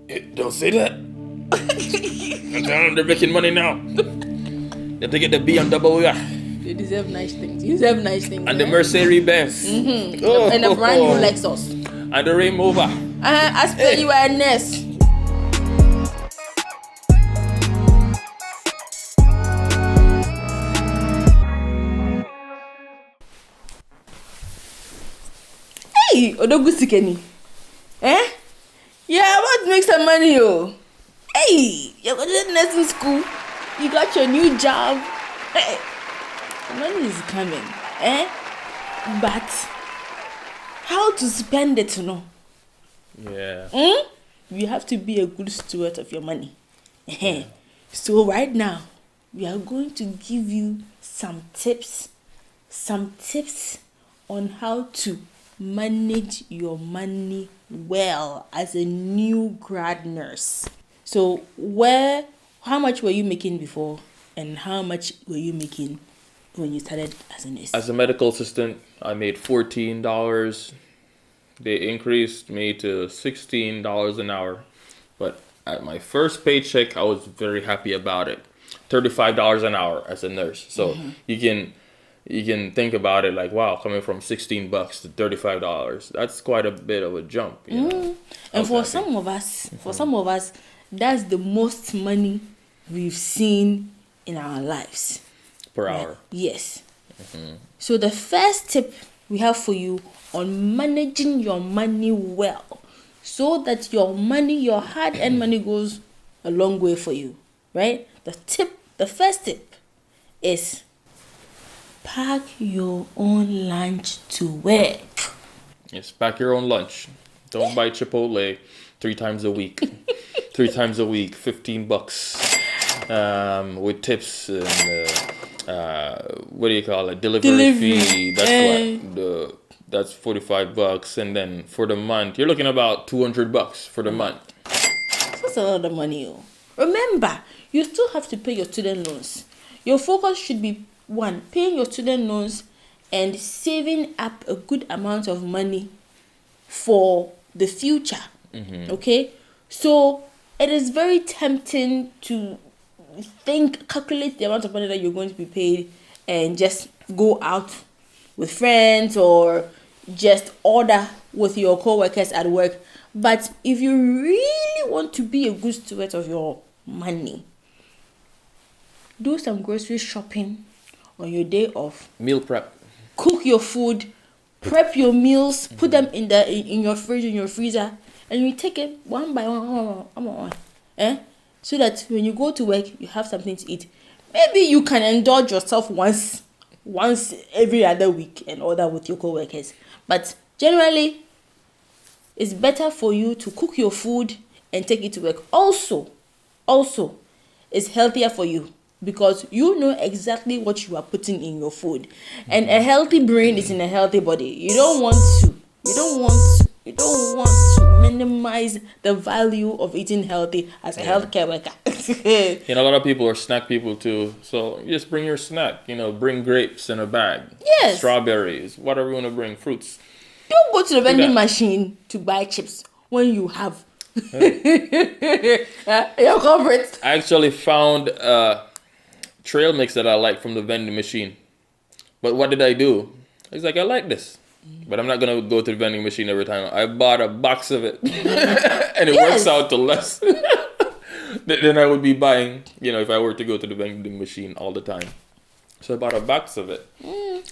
Don't say that. I'm telling them they're making money now. They have to get the BMW. You deserve nice things. You deserve nice things. And the Mercedes-Benz. Oh. And a brand new Lexus. And the Range Rover. As per you are a nurse. Hey, Odogu Sikeni. Eh? Yeah, I want to make some money, oh. Hey, you're going to nursing school. You got your new job. Hey, the money is coming. Eh? But how to spend it, no? Yeah. You have to be a good steward of your money. Yeah. So right now, we are going to give you some tips on how to manage your money well as a new grad nurse. So how much were you making before and how much were you making when you started as a nurse? As a medical assistant, I made $14. They increased me to $16 an hour. But at my first paycheck, I was very happy about it. $35 an hour as a nurse. So you can think about it like, wow, coming from $16 to $35, that's quite a bit of a jump. You know? And for some of us, that's the most money we've seen in our lives. Per hour. Yes. So the first tip we have for you on managing your money well, so that your hard-earned money goes a long way for you, right? The first tip is pack your own lunch to work. Yes, pack your own lunch. Don't buy Chipotle 3 times a week. 3 times a week, $15. With tips and what do you call it? Delivery fee. That's $45, and then for the month you're looking about $200 for the month. That's a lot of money. Remember, you still have to pay your student loans. Your focus should be one, paying your student loans and saving up a good amount of money for the future. Okay, so it is very tempting to calculate the amount of money that you're going to be paid and just go out with friends or just order with your co-workers at work. But if you really want to be a good steward of your money, do some grocery shopping on your day off. Meal prep. Cook your food, prep your meals, put them in your fridge, in your freezer, and you take it one by one. So that when you go to work, you have something to eat. Maybe you can indulge yourself once every other week and order with your co-workers. But generally, it's better for you to cook your food and take it to work. Also, it's healthier for you because you know exactly what you are putting in your food. And a healthy brain is in a healthy body. You don't want to minimize the value of eating healthy as a healthcare worker. A lot of people are snack people too. So you just bring your snack. Bring grapes in a bag. Yes. Strawberries, whatever you want to bring, fruits. Don't go to the vending machine to buy chips when you have your corporate. I actually found trail mix that I like from the vending machine. But what did I do? I was like, I like this. But I'm not going to go to the vending machine every time. I bought a box of it. And it works out to less than I would be buying, if I were to go to the vending machine all the time. So I bought a box of it.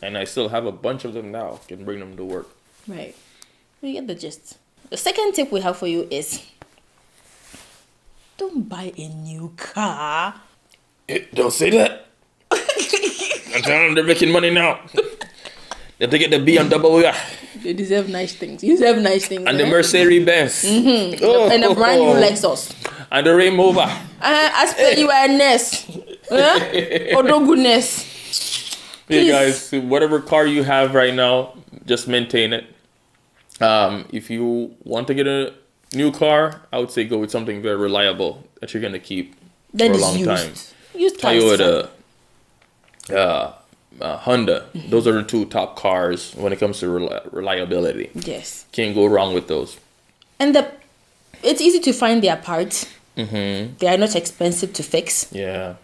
And I still have a bunch of them now. I can bring them to work. Right. You get the gist. The second tip we have for you is don't buy a new car. Don't say that. I'm telling them they're making money now. They have to get the BMW. You deserve nice things. You deserve nice things. And the Mercedes-Benz. And a brand new Lexus. And the Range Rover. As per you are a nurse. Odogu nurse. Hey guys, whatever car you have right now, just maintain it. If you want to get a new car, I would say go with something very reliable that you're going to keep for a long time. Toyota, Honda. Those are the 2 top cars when it comes to reliability. Yes. Can't go wrong with those. And It's easy to find their parts. Mm-hmm. They are not expensive to fix. Yeah.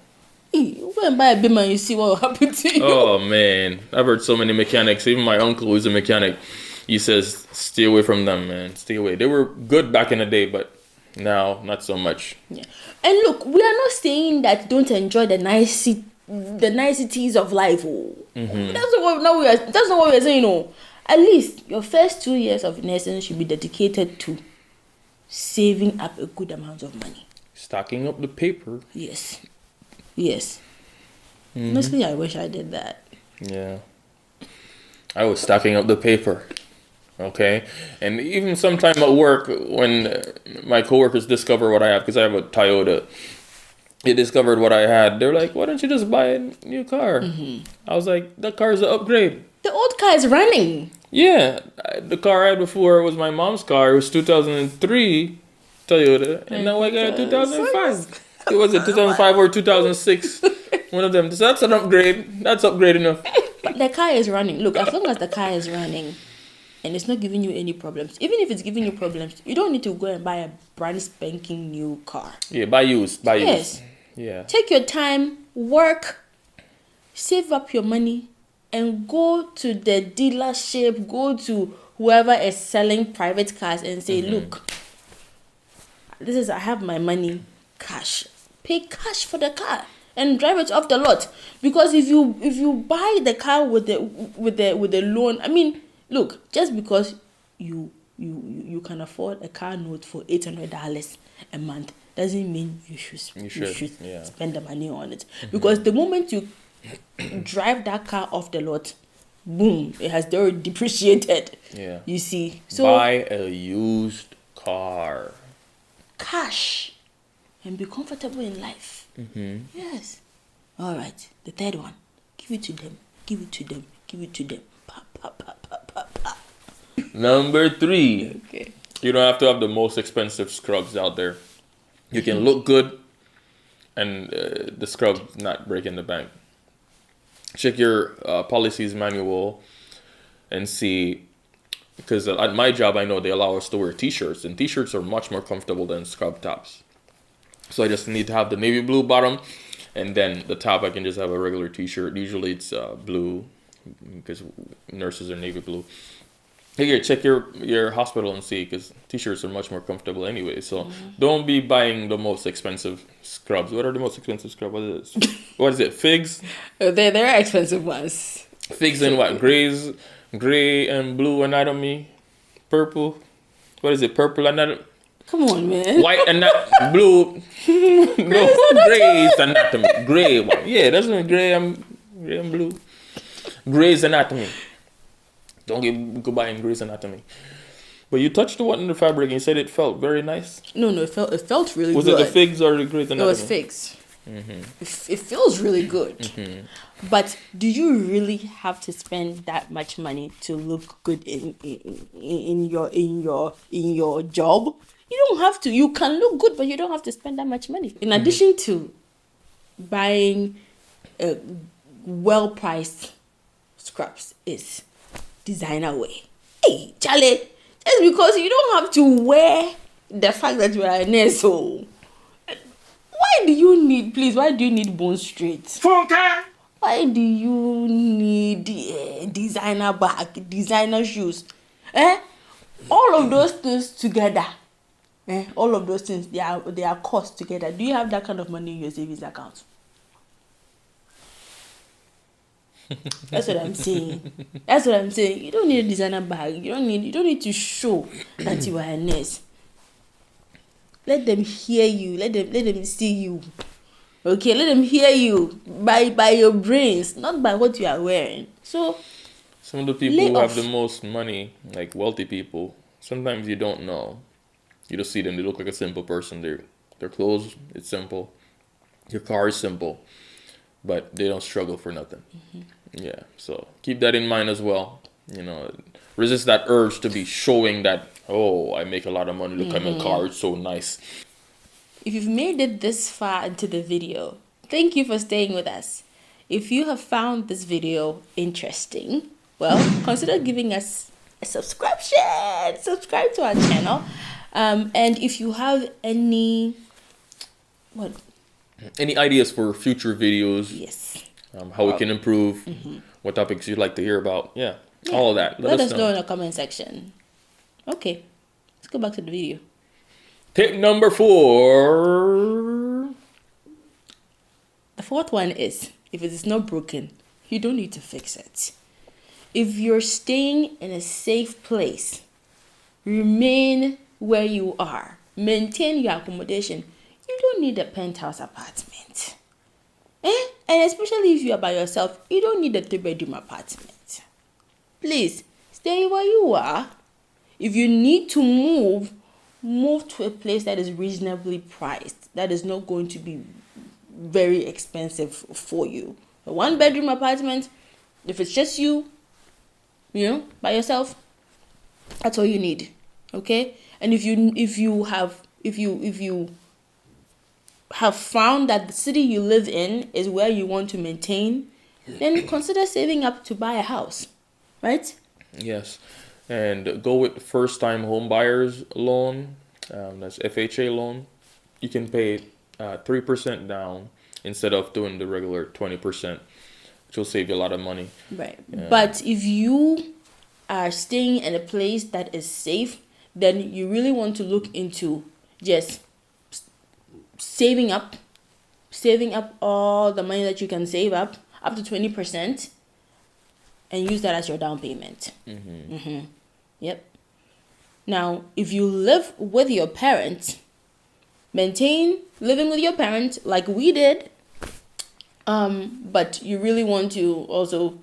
You go and buy a Beamer and you see what will happen to you. Oh man, I've heard so many mechanics. Even my uncle, who's a mechanic, he says stay away from them, man. Stay away. They were good back in the day, but now not so much. Yeah. And look, we are not saying that don't enjoy the niceties of life. Oh. Mm-hmm. That's not what we are saying. No. At least your first 2 years of nursing should be dedicated to saving up a good amount of money. Stocking up the paper. Yes. Yes. Mm-hmm. Honestly, I wish I did that. Yeah. I was stocking up the paper. Okay. And even sometime at work, when my coworkers discover what I have, because I have a Toyota, they discovered what I had. They're like, why don't you just buy a new car? Mm-hmm. I was like, that car's an upgrade. The old car is running. Yeah. The car I had before was my mom's car. It was 2003 Toyota. And now I got a 2005. It was a 2005 or 2006. One of them. So that's an upgrade. That's upgrade enough. But the car is running. Look, as long as the car is running and it's not giving you any problems, even if it's giving you problems, you don't need to go and buy a brand spanking new car. Yeah, buy used. Yes. Yeah. Take your time, work, save up your money, and go to the dealership, go to whoever is selling private cars and say, look, I have my money, cash. Pay cash for the car and drive it off the lot. Because if you buy the car with the loan, I mean, look, just because you can afford a car note for $800 a month doesn't mean you should spend the money on it. Because the moment you drive that car off the lot, boom, it has already depreciated. Yeah. You see, so buy a used car. Cash. And be comfortable in life. Yes. All right. The third one. Give it to them. Give it to them. Give it to them. Pa, pa, pa, pa, pa, pa. Number 3. Okay. You don't have to have the most expensive scrubs out there. You can look good and the scrub not breaking the bank. Check your policies manual and see, because at my job I know they allow us to wear t-shirts, and t-shirts are much more comfortable than scrub tops. So I just need to have the navy blue bottom, and then the top I can just have a regular t-shirt. Usually it's blue, because nurses are navy blue. Here, check your hospital and see, because t-shirts are much more comfortable anyway. So don't be buying the most expensive scrubs. What are the most expensive scrubs? What is it? Figs? They're expensive ones. Figs in what? Gray and blue anatomy? Purple? What is it? Purple anatomy? Come on, man. White and not blue. No, Grey's anatomy. Gray one. Yeah, that's not gray and blue. Grey's anatomy. Don't go buying Grey's Anatomy. But you touched the one in the fabric and you said it felt very nice. No, it felt really was good. Was it the figs or the Grey's Anatomy? It was figs. It feels really good. But do you really have to spend that much money to look good in your job? You don't have to. You can look good, but you don't have to spend that much money. In addition to buying well-priced scraps is designer wear. Hey, Charlie, just because you don't have to wear the fact that you are a nurse, so why do you need Bone Street? Why do you need designer bag, designer shoes? All of those things together. All of those things, they are cost together. Do you have that kind of money in your savings account? That's what I'm saying. You don't need a designer bag. You don't need to show that you are a nurse. Let them hear you. Let them see you. Okay, let them hear you by your brains, not by what you are wearing. So some of the people who have the most money, like wealthy people, sometimes you don't know. You just see them, they look like a simple person. Their clothes, it's simple. Your car is simple. But they don't struggle for nothing. Yeah, so keep that in mind as well. You know, resist that urge to be showing that, oh, I make a lot of money, look at my car, it's so nice. If you've made it this far into the video, thank you for staying with us. If you have found this video interesting, well, consider giving us a subscription. Subscribe to our channel. And if you have any, what? Any ideas for future videos? Yes. How we can improve? What topics you'd like to hear about? Yeah, all of that. Let us know in the comment section. Okay, let's go back to the video. Tip number 4. The fourth one is, if it is not broken, you don't need to fix it. If you're staying in a safe place, remain where you are. Maintain your accommodation. You don't need a penthouse apartment. And especially if you are by yourself, you don't need a 3-bedroom apartment. Please, stay where you are. If you need to move to a place that is reasonably priced, that is not going to be very expensive for you. A 1-bedroom apartment, if it's just you by yourself, that's all you need. Okay? And if you have found that the city you live in is where you want to maintain, then consider saving up to buy a house, right? Yes, and go with first-time home buyers loan. That's FHA loan. You can pay 3% down instead of doing the regular 20%, which will save you a lot of money. Right. But if you are staying in a place that is safe, then you really want to look into just saving up all the money that you can save up to 20%, and use that as your down payment. Yep. Now, if you live with your parents, maintain living with your parents like we did, but you really want to also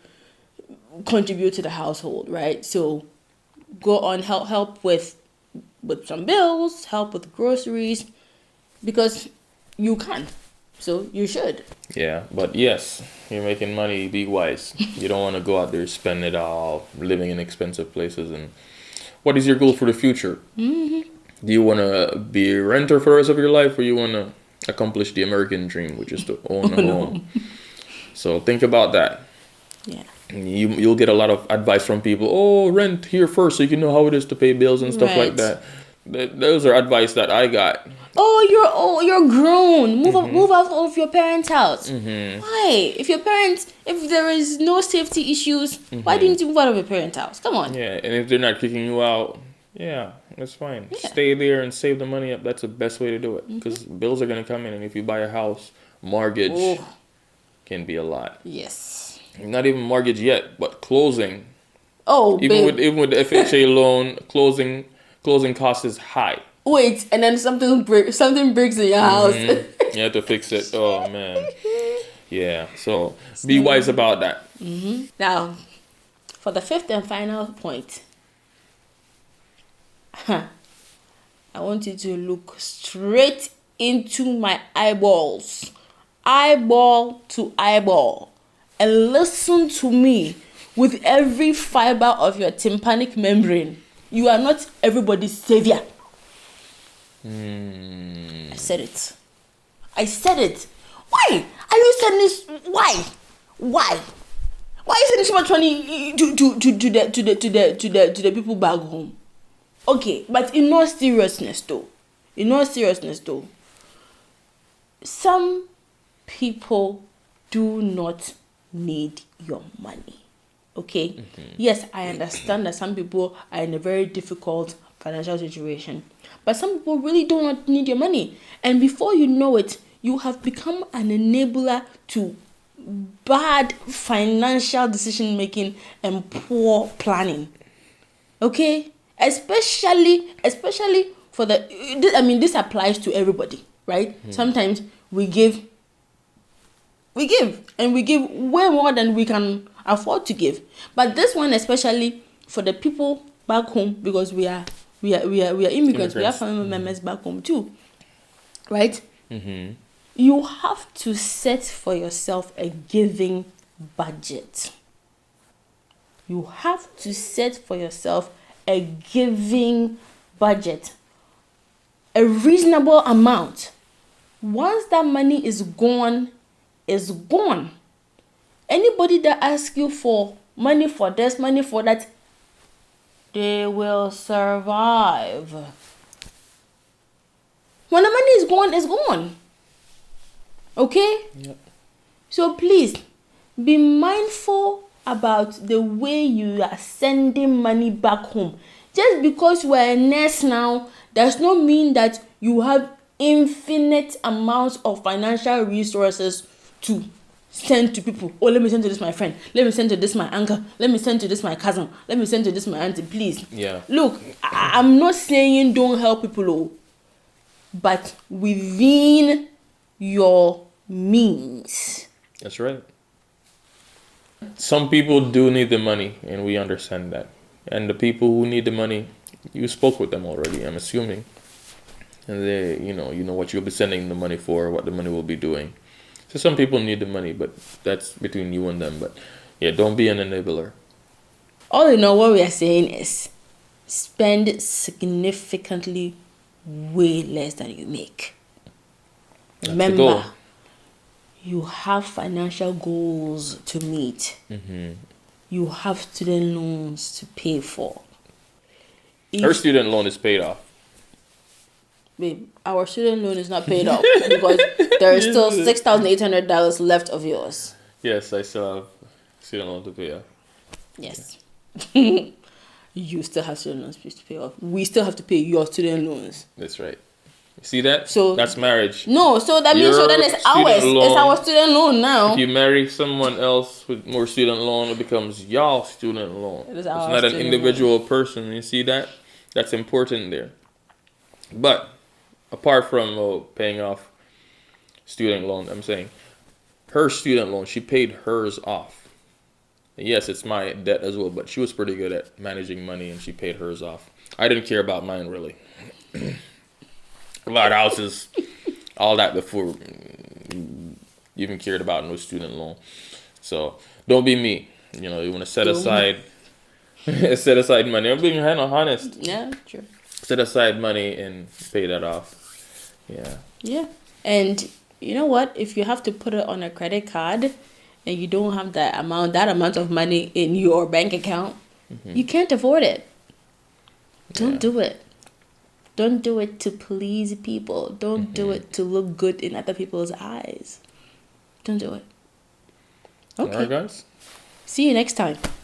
contribute to the household, right? So go on, help with some bills, help with groceries, because you can. So you should. Yeah, but yes, you're making money, be wise. You don't want to go out there, spend it all, living in expensive places. And what is your goal for the future? Do you want to be a renter for the rest of your life, or you want to accomplish the American dream, which is to own a home? So think about that. Yeah. You'll get a lot of advice from people. Oh, rent here first so you can know how it is to pay bills and stuff like that. Those are advice that I got. Oh, you're grown. Move out of your parents' house. Why? If there is no safety issues, why do you need to move out of your parents' house? Come on. Yeah, and if they're not kicking you out, yeah, that's fine. Yeah. Stay there and save the money up. That's the best way to do it, because bills are gonna come in, and if you buy a house, mortgage can be a lot. Yes. Not even mortgage yet, but closing. Oh, even babe. with the FHA loan, closing cost is high. Wait, and then something breaks in your house. You have to fix it. Oh man. Yeah. So be wise about that. Now, for the fifth and final point, I want you to look straight into my eyeballs, eyeball to eyeball, and listen to me with every fiber of your tympanic membrane. You are not everybody's savior. I said it. Why are you sending this? Why are you sending so much money to the people back home? Okay, but in all seriousness though, some people do not need your money. Okay? Yes, I understand that some people are in a very difficult financial situation, but some people really do not need your money. And before you know it, you have become an enabler to bad financial decision making and poor planning. Okay? Especially for this applies to everybody, right? Sometimes we give and we give way more than we can afford to give. But this one, especially for the people back home, because we are immigrants. We have family members back home too, right? You have to set for yourself a giving budget. You have to set for yourself a giving budget, a reasonable amount. Once that money is gone, it's gone. Anybody that asks you for money for this, money for that, they will survive. When the money is gone, it's gone. Okay? Yep. So please, be mindful about the way you are sending money back home. Just because you are a nurse now does not mean that you have infinite amounts of financial resources to send to people. Oh, let me send to this my friend. Let me send to this my uncle. Let me send to this my cousin. Let me send to this my auntie. Please. Yeah. Look, I'm not saying don't help people, oh, but within your means. That's right. Some people do need the money, and we understand that. And the people who need the money, you spoke with them already, I'm assuming. And they, you know what you'll be sending the money for, what the money will be doing. So some people need the money, but that's between you and them. But yeah, don't be an enabler. All in all, what we are saying is spend significantly way less than you make. That's the Remember, goal. you have financial goals to meet. You have student loans to pay for. Her student loan is paid off. Babe, our student loan is not paid off because there is still $6,800 left of yours. Yes, I still have student loan to pay off. Yes. You still have student loans to pay off. We still have to pay your student loans. That's right. You see that? So that's marriage. No, so that means so then it's ours. It's our student loan now. If you marry someone else with more student loan, it becomes y'all student loan. It's not an individual person. You see that? That's important there. But apart from paying off student loan, I'm saying her student loan, she paid hers off. Yes, it's my debt as well, but she was pretty good at managing money and she paid hers off. I didn't care about mine really. A lot of houses, all that before even cared about no student loan. So don't be me. You want to set aside money. I'm being honest. Yeah, sure. Set aside money and pay that off. Yeah. Yeah. And you know what? If you have to put it on a credit card and you don't have that amount of money in your bank account, you can't afford it. Don't do it. Don't do it to please people. Don't do it to look good in other people's eyes. Don't do it. Okay. All right, guys. See you next time.